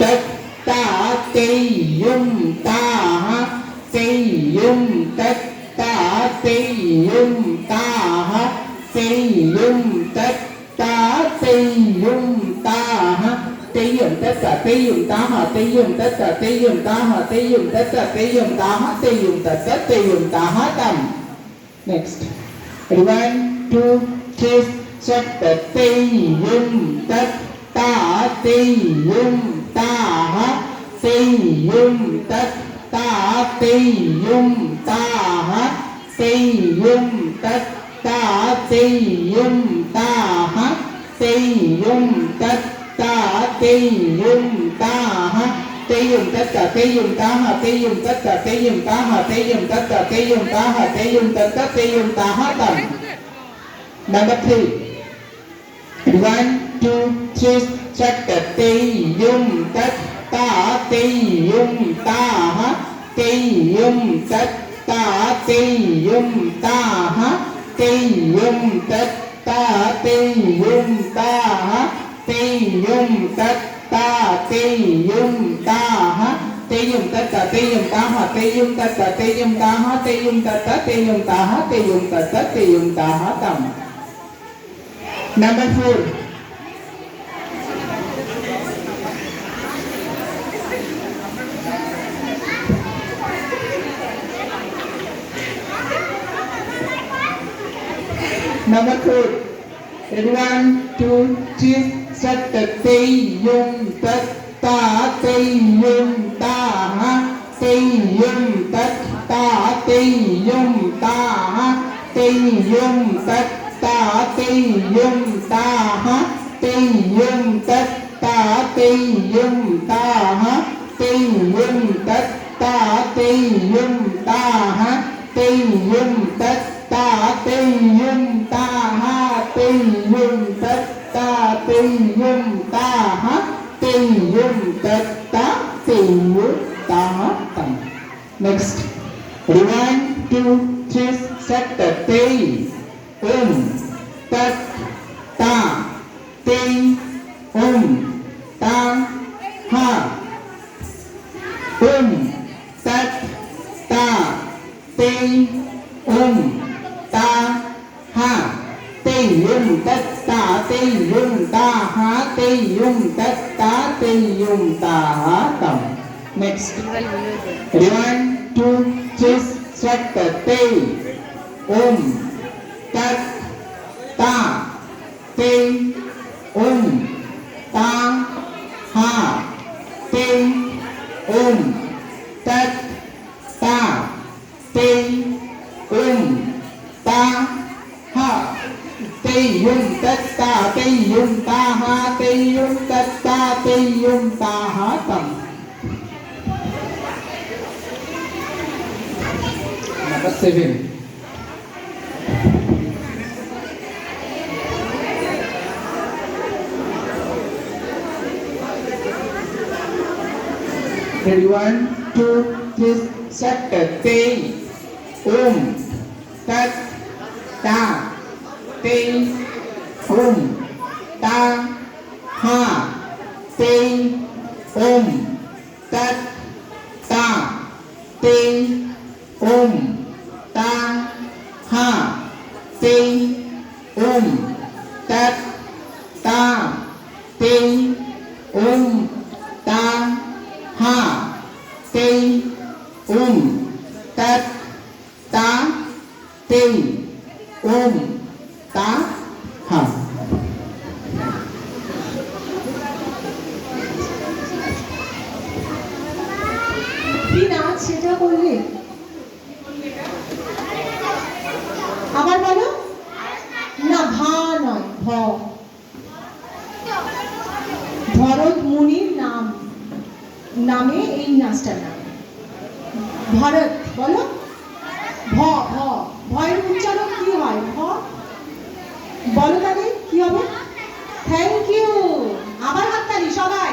tất ta tây yum ta ha tây yum tất ta tây yum ta ha tây yum tất ta tây yum ta ha tây yum tất cả tây yum ta ha tây yum tất cả tây yum ta ha tây yum tất cả tây yum ta ha tây yum tất cả tây yum ta ha tam. Next. 1 2 3 set the tây yum tất ta tây yum ta ha tây yum tất ta tây yum ta ha tây yum tất ta tây yum ta ha tây yum tất ta tây yum ta ha tây yum tất cả tây yum ta ha tây yum tất cả tây yum ta ha tây yum tất cả tây yum ta ha tây yum tất cả tây yum ta ha tam. Number 3. 1 2 3 set the tây yum tất ta tây yum ta ha tây yum tất ta tây yum ta ha tây yum tất ta tây yum ta ha tây yum tất ta tây yum ta ha tây yum tất cả tây yum ta ha tây yum tất cả tây yum ta ha tây yum tất cả tây yum ta ha tây yum tất cả tây yum ta ha tam. Number 4. Number 4. 1 2 3 set the tây yum tất ta tây yum ta ha tây yum tất ta tây yum ta ha tây yum tất ta tây yum ta ha tây yum tất ta tây yum ta ha tây yum tất ta tây yum ta ha tây yum tất ta tây yum ta ha tây yum tất ta tây yum ta ha tây yum tất ta tây yum ta ha tam. Next. 1 2 3 set the tây tất ta tây ta ha tất ta tây ta ha tây yum tất ta tây yum ta ha tây yum tất ta tây yum ta ha tam. Next. 1 2 3 set the tây tất ta tây ta ha tây tất ta tây ta ha tây yum tất ta tây yum ta ha tây yum tất ta tây yum ta ha tam. Number 7. Ready 1 2 3 set the tây tất ta tây ta ha tây tất ta tây ta ha tây tất ta tây ta ha tây tất ta tây ta ha. কি নাচ সেটা করলে আবার বলো না ভা নয় ভ ভরত মুনির নামে এই নাচটার নাম ভরত বলো ভ ভ ভয়ের উচ্চারণ কি হয় ভ বলো তাহলে কি হবে থ্যাংক ইউ আবার হাততালি সবাই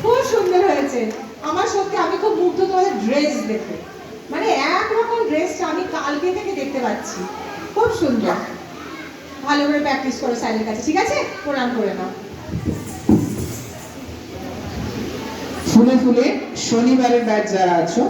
খুব সুন্দর হয়েছে আমার সত্যি আমি খুব মুগ্ধ তোমাদের ড্রেস দেখে মানে একরকম ড্রেসটা আমি কালকে থেকে দেখতে পাচ্ছি খুব সুন্দর ভালো করে প্র্যাকটিস করো স্যারের কাছে ঠিক আছে প্রণাম করে নাও ফুলে ফুলে শনিবারের ব্যাচ যারা আছো